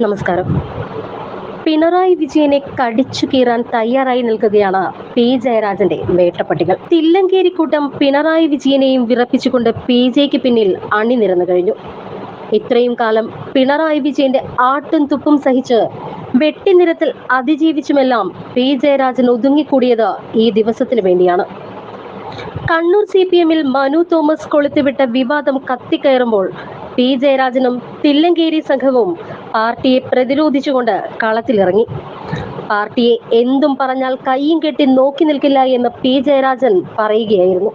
നമസ്കാരം. പിണറായി വിജയനെ കടിച്ചു കീറാൻ തയ്യാറായി നിൽക്കുകയാണ് പി ജയരാജന്റെ വേട്ടപ്പട്ടികൾ. തില്ലങ്കേരിക്കൂട്ടം പിണറായി വിജയനെയും വിറപ്പിച്ചുകൊണ്ട് പി ജെക്ക് പിന്നിൽ അണിനിരന്നു കഴിഞ്ഞു. ഇത്രയും കാലം പിണറായി വിജയന്റെ ആട്ടും തുപ്പും സഹിച്ച് വെട്ടിനിരത്തിൽ അതിജീവിച്ചുമെല്ലാം പി ജയരാജൻ ഒതുങ്ങിക്കൂടിയത് ഈ ദിവസത്തിന് വേണ്ടിയാണ്. കണ്ണൂർ CPM-ൽ മനു തോമസ് കൊളുത്തിവിട്ട വിവാദം കത്തിക്കയറുമ്പോൾ പി ജയരാജനും തില്ലങ്കേരി സംഘവും പാർട്ടിയെ പ്രതിരോധിച്ചുകൊണ്ട് കളത്തിലിറങ്ങി. പാർട്ടിയെ എന്തും പറഞ്ഞാൽ കയ്യും കെട്ടി നോക്കി നിൽക്കില്ല എന്ന് പി ജയരാജൻ പറയുകയായിരുന്നു.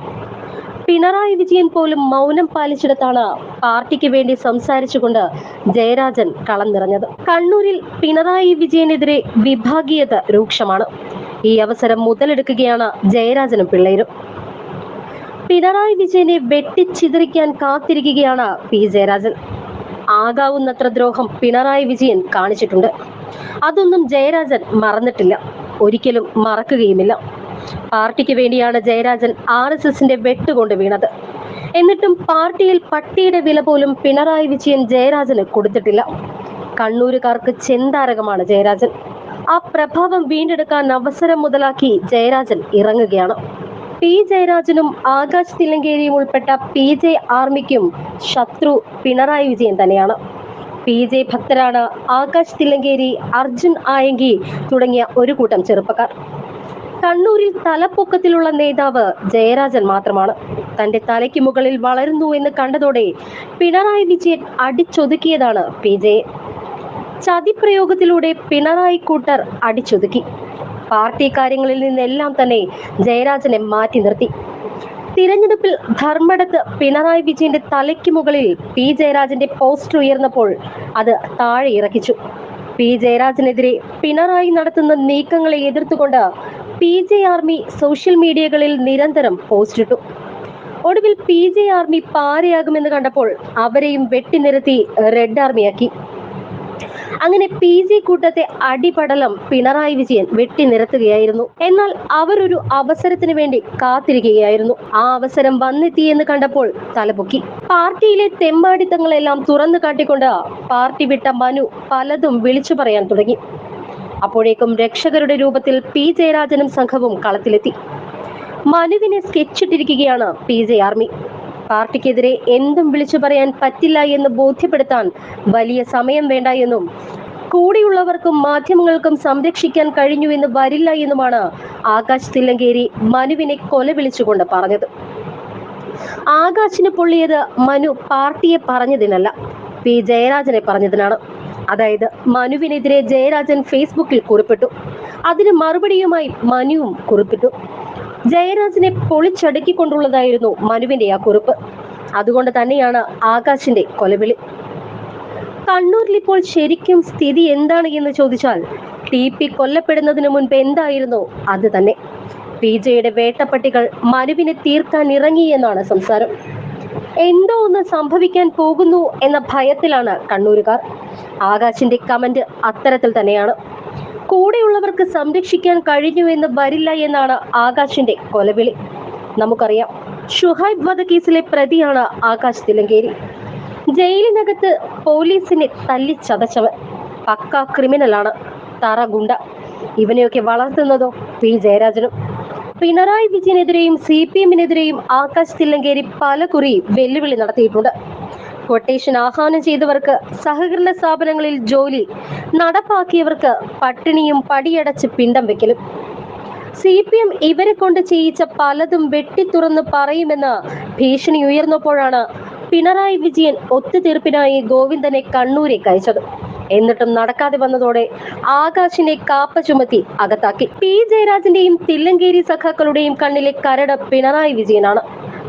പിണറായി വിജയൻ പോലും മൗനം പാലിച്ചിടത്താണ് പാർട്ടിക്ക് വേണ്ടി സംസാരിച്ചുകൊണ്ട് ജയരാജൻ കളം നിറഞ്ഞത്. കണ്ണൂരിൽ പിണറായി വിജയനെതിരെ വിഭാഗീയത രൂക്ഷമാണ്. ഈ അവസരം മുതലെടുക്കുകയാണ് ജയരാജനും പിള്ളേരും. പിണറായി വിജയനെ വെട്ടിച്ചിതറിക്കാൻ കാത്തിരിക്കുകയാണ് പി ജയരാജൻ. ആകാവുന്നത്ര ദ്രോഹം പിണറായി വിജയൻ കാണിച്ചിട്ടുണ്ട്. അതൊന്നും ജയരാജൻ മറന്നിട്ടില്ല, ഒരിക്കലും മറക്കുകയുമില്ല. പാർട്ടിക്ക് വേണ്ടിയാണ് ജയരാജൻ RSSന്റെ വെട്ടുകൊണ്ട് വീണത്. എന്നിട്ടും പാർട്ടിയിൽ പട്ടിയുടെ വില പോലും പിണറായി വിജയൻ ജയരാജന് കൊടുത്തിട്ടില്ല. കണ്ണൂരുകാർക്ക് ചെന്താരകമാണ് ജയരാജൻ. ആ പ്രഭാവം വീണ്ടെടുക്കാൻ അവസരം മുതലാക്കി ജയരാജൻ ഇറങ്ങുകയാണ്. പി ജയരാജനും ആകാശ് തില്ലങ്കേരിയും ഉൾപ്പെട്ട PJ ആർമിക്കും ശത്രു പിണറായി വിജയൻ തന്നെയാണ്. PJ ഭക്തരാണ് ആകാശ് തില്ലങ്കേരി, അർജുൻ ആയങ്കി തുടങ്ങിയ ഒരു കൂട്ടം ചെറുപ്പക്കാർ. കണ്ണൂരിൽ തലപ്പൊക്കത്തിലുള്ള നേതാവ് ജയരാജൻ മാത്രമാണ്. തന്റെ തലയ്ക്ക് മുകളിൽ വളരുന്നു എന്ന് കണ്ടതോടെ പിണറായി വിജയൻ അടിച്ചൊതുക്കിയതാണ് PJ. ചതിപ്രയോഗത്തിലൂടെ പിണറായി കൂട്ടർ അടിച്ചൊതുക്കി. പാർട്ടി കാര്യങ്ങളിൽ നിന്നെല്ലാം തന്നെ ജയരാജനെ മാറ്റി നിർത്തി. തിരഞ്ഞെടുപ്പിൽ ധർമ്മടത്ത് പിണറായി വിജയന്റെ തലയ്ക്ക് മുകളിൽ പി ജയരാജന്റെ പോസ്റ്റർ ഉയർന്നപ്പോൾ അത് താഴെ ഇറക്കിച്ചു. പി ജയരാജനെതിരെ പിണറായി നടത്തുന്ന നീക്കങ്ങളെ എതിർത്തുകൊണ്ട് PJ ആർമി സോഷ്യൽ മീഡിയകളിൽ നിരന്തരം പോസ്റ്റിട്ടു. ഒടുവിൽ PJ ആർമി പാരയാകുമെന്ന് കണ്ടപ്പോൾ അവരെയും വെട്ടിനിരത്തി റെഡ് ആർമിയാക്കി. അങ്ങനെ PJ കൂട്ടത്തെ അടിപടലം പിണറായി വിജയൻ വെട്ടിനിരത്തുകയായിരുന്നു. എന്നാൽ അവരൊരു അവസരത്തിന് വേണ്ടി കാത്തിരിക്കുകയായിരുന്നു. ആ അവസരം വന്നെത്തിയെന്ന് കണ്ടപ്പോൾ തലപൊക്കി. പാർട്ടിയിലെ തെമ്മാടിത്തങ്ങളെല്ലാം തുറന്നു കാട്ടിക്കൊണ്ട് പാർട്ടി വിട്ട മനു പലതും വിളിച്ചു പറയാൻ തുടങ്ങി. അപ്പോഴേക്കും രക്ഷകരുടെ രൂപത്തിൽ പി ജയരാജനും സംഘവും കളത്തിലെത്തി. മനുവിനെ സ്കെച്ചിട്ടിരിക്കുകയാണ് PJ ആർമി. പാർട്ടിക്കെതിരെ എന്തും വിളിച്ചു പറയാൻ പറ്റില്ല എന്ന് ബോധ്യപ്പെടുത്താൻ വലിയ സമയം വേണ്ട എന്നും കൂടെയുള്ളവർക്കും മാധ്യമങ്ങൾക്കും സംരക്ഷിക്കാൻ കഴിഞ്ഞു എന്ന് വരില്ല എന്നുമാണ് ആകാശ് തില്ലങ്കേരി മനുവിനെ കൊല വിളിച്ചുകൊണ്ട് പറഞ്ഞത്. ആകാശിന് പൊള്ളിയത് മനു പാർട്ടിയെ പറഞ്ഞതിനല്ല, പി ജയരാജനെ പറഞ്ഞതിനാണ്. അതായത് മനുവിനെതിരെ ജയരാജൻ ഫേസ്ബുക്കിൽ കുറിപ്പിട്ടു. അതിന് മറുപടിയുമായി മനുവും കുറിപ്പിട്ടു. ജയരാജനെ പൊളിച്ചടുക്കിക്കൊണ്ടുള്ളതായിരുന്നു മനുവിന്റെ ആ കുറിപ്പ്. അതുകൊണ്ട് തന്നെയാണ് ആകാശിന്റെ കൊലവിളി. കണ്ണൂരിൽ ഇപ്പോൾ ശരിക്കും സ്ഥിതി എന്താണ് എന്ന് ചോദിച്ചാൽ TP കൊല്ലപ്പെടുന്നതിന് മുൻപ് എന്തായിരുന്നോ അത് തന്നെ. PJയുടെ വേട്ടപ്പട്ടികൾ മനുവിനെ തീർക്കാൻ ഇറങ്ങി എന്നാണ് സംസാരം. എന്തോ ഒന്ന് സംഭവിക്കാൻ പോകുന്നു എന്ന ഭയത്തിലാണ് കണ്ണൂരുകാർ. ആകാശിന്റെ കമന്റ് അത്തരത്തിൽ തന്നെയാണ്. കൂടെയുള്ളവർക്ക് സംരക്ഷിക്കാൻ കഴിഞ്ഞു എന്ന് വരില്ല എന്നാണ് ആകാശിന്റെ കൊലവിളി. നമുക്കറിയാം, ഷുഹൈബ് വധക്കേസിലെ പ്രതിയാണ് ആകാശ് തില്ലങ്കേരി. ജയിലിനകത്ത് പോലീസിനെ തല്ലിച്ചതച്ചവൻ, പക്ക ക്രിമിനലാണ്, തറ ഗുണ്ട. ഇവനെയൊക്കെ വളർത്തുന്നതോ പി ജയരാജനും. പിണറായി വിജയനെതിരെയും CPM-നെതിരെയും ആകാശ് തില്ലങ്കേരി പലകുറി വെല്ലുവിളി നടത്തിയിട്ടുണ്ട്. കൊട്ടേഷൻ ആഹ്വാനം ചെയ്തവർക്ക് സഹകരണ സ്ഥാപനങ്ങളിൽ ജോലി, നടപ്പാക്കിയവർക്ക് പട്ടിണിയും പടിയടച്ച് പിണ്ടം വെക്കലും. CPM ഇവരെ കൊണ്ട് ചെയ്യിച്ച പലതും വെട്ടിത്തുറന്ന് പറയുമെന്ന് ഭീഷണി ഉയർന്നപ്പോഴാണ് പിണറായി വിജയൻ ഒത്തുതീർപ്പിനായി ഗോവിന്ദനെ കണ്ണൂരേക്ക് അയച്ചത്. എന്നിട്ടും നടക്കാതെ വന്നതോടെ ആകാശിനെ കാപ്പ ചുമത്തി അകത്താക്കി. പി ജയരാജന്റെയും തില്ലങ്കേരി സഖാക്കളുടെയും കണ്ണിലെ കരട് പിണറായി വിജയനാണ്.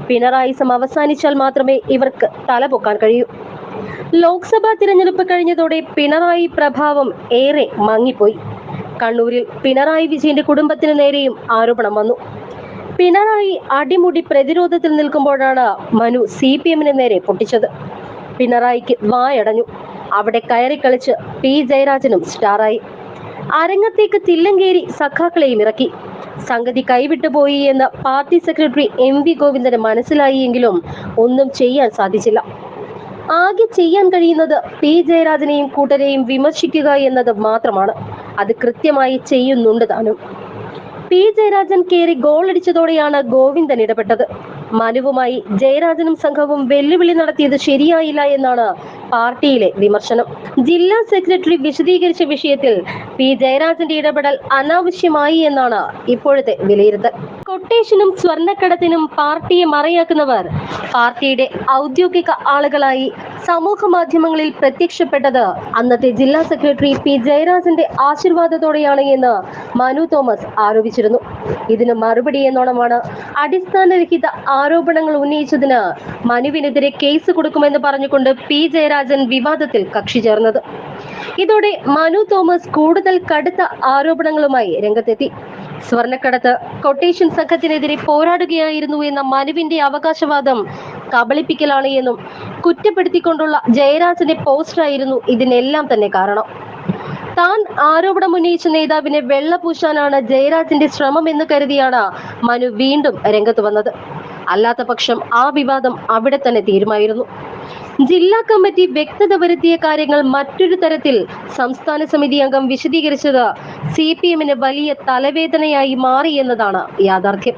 പിണറായിസം അവസാനിച്ചാൽ മാത്രമേ ഇവർക്ക് തലപൊക്കാൻ കഴിയൂ. ലോക്സഭാ തിരഞ്ഞെടുപ്പ് കഴിഞ്ഞതോടെ പിണറായി പ്രഭാവം ഏറെ മങ്ങിപ്പോയി. കണ്ണൂരിൽ പിണറായി വിജയന്റെ കുടുംബത്തിന് നേരെയും ആരോപണം വന്നു. പിണറായി അടിമുടി പ്രതിരോധത്തിൽ നിൽക്കുമ്പോഴാണ് മനു CPM-ന് നേരെ പൊട്ടിച്ചത്. പിണറായിക്ക് വായടഞ്ഞു. അവിടെ കയറിക്കളിച്ച് പി ജയരാജനും സ്റ്റാറായി. അരങ്ങത്തേക്ക് തില്ലങ്കേരി സഖാക്കളെയും ഇറക്കി. സംഗതി കൈവിട്ടുപോയി എന്ന് പാർട്ടി സെക്രട്ടറി MV ഗോവിന്ദന് മനസ്സിലായി എങ്കിലും ഒന്നും ചെയ്യാൻ സാധിച്ചില്ല. ആകെ ചെയ്യാൻ കഴിയുന്നത് പി ജയരാജനെയും കൂട്ടരെയും വിമർശിക്കുക എന്നത് മാത്രമാണ്. അത് കൃത്യമായി ചെയ്യുന്നുണ്ട് താനും. പി ജയരാജൻ കയറി ഗോളടിച്ചതോടെയാണ് ഗോവിന്ദൻ ഇടപെട്ടത്. മനുവുമായി ജയരാജനും സംഘവും വെല്ലുവിളി നടത്തിയത് ശരിയായില്ല എന്നാണ് പാർട്ടിയിലെ വിമർശനം. ജില്ലാ സെക്രട്ടറി വിശദീകരിച്ച വിഷയത്തിൽ പി ജയരാജന്റെ ഇടപെടൽ അനാവശ്യമായി എന്നാണ് ഇപ്പോഴത്തെ വിലയിരുത്തൽ. കൊട്ടേഷനും സ്വർണ്ണക്കടത്തിനും പാർട്ടിയെ മറയാക്കുന്നവർ പാർട്ടിയുടെ ഔദ്യോഗിക ആളുകളായി സമൂഹ മാധ്യമങ്ങളിൽ പ്രത്യക്ഷപ്പെട്ടത് അന്നത്തെ ജില്ലാ സെക്രട്ടറി പി ജയരാജന്റെ ആശീർവാദത്തോടെയാണ് എന്ന് മനു തോമസ് ആരോപിച്ചിരുന്നു. ഇതിന് മറുപടി എന്നോണമാണ് അടിസ്ഥാനരഹിത ആരോപണങ്ങൾ ഉന്നയിച്ചതിന് മനുവിനെതിരെ കേസ് കൊടുക്കുമെന്ന് പറഞ്ഞുകൊണ്ട് പി ജയരാജൻ വിവാദത്തിൽ കക്ഷി ചേർന്നത്. ഇതോടെ മനു തോമസ് കൂടുതൽ കടുത്ത ആരോപണങ്ങളുമായി രംഗത്തെത്തി. സ്വർണ്ണക്കടത്ത് കൊട്ടേഷൻ സംഘത്തിനെതിരെ പോരാടുകയായിരുന്നു എന്ന മനുവിന്റെ അവകാശവാദം കബളിപ്പിക്കലാണ് എന്നും കുറ്റപ്പെടുത്തിക്കൊണ്ടുള്ള ജയരാജന്റെ പോസ്റ്ററായിരുന്നു ഇതിനെല്ലാം തന്നെ കാരണം. താൻ ആരോപണം ഉന്നയിച്ച നേതാവിനെ വെള്ളപൂശാനാണ് ജയരാജന്റെ ശ്രമം എന്ന് കരുതിയാണ് മനു വീണ്ടും രംഗത്ത് വന്നത്. അല്ലാത്ത പക്ഷം ആ വിവാദം അവിടെ തന്നെ തീരുമായിരുന്നു. ജില്ലാ കമ്മിറ്റി വ്യക്തത വരുത്തിയ കാര്യങ്ങൾ മറ്റൊരു തരത്തിൽ സംസ്ഥാന സമിതി അംഗം വിശദീകരിച്ചത് CPM-ന് വലിയ തലവേദനയായി മാറി എന്നതാണ് യാഥാർത്ഥ്യം.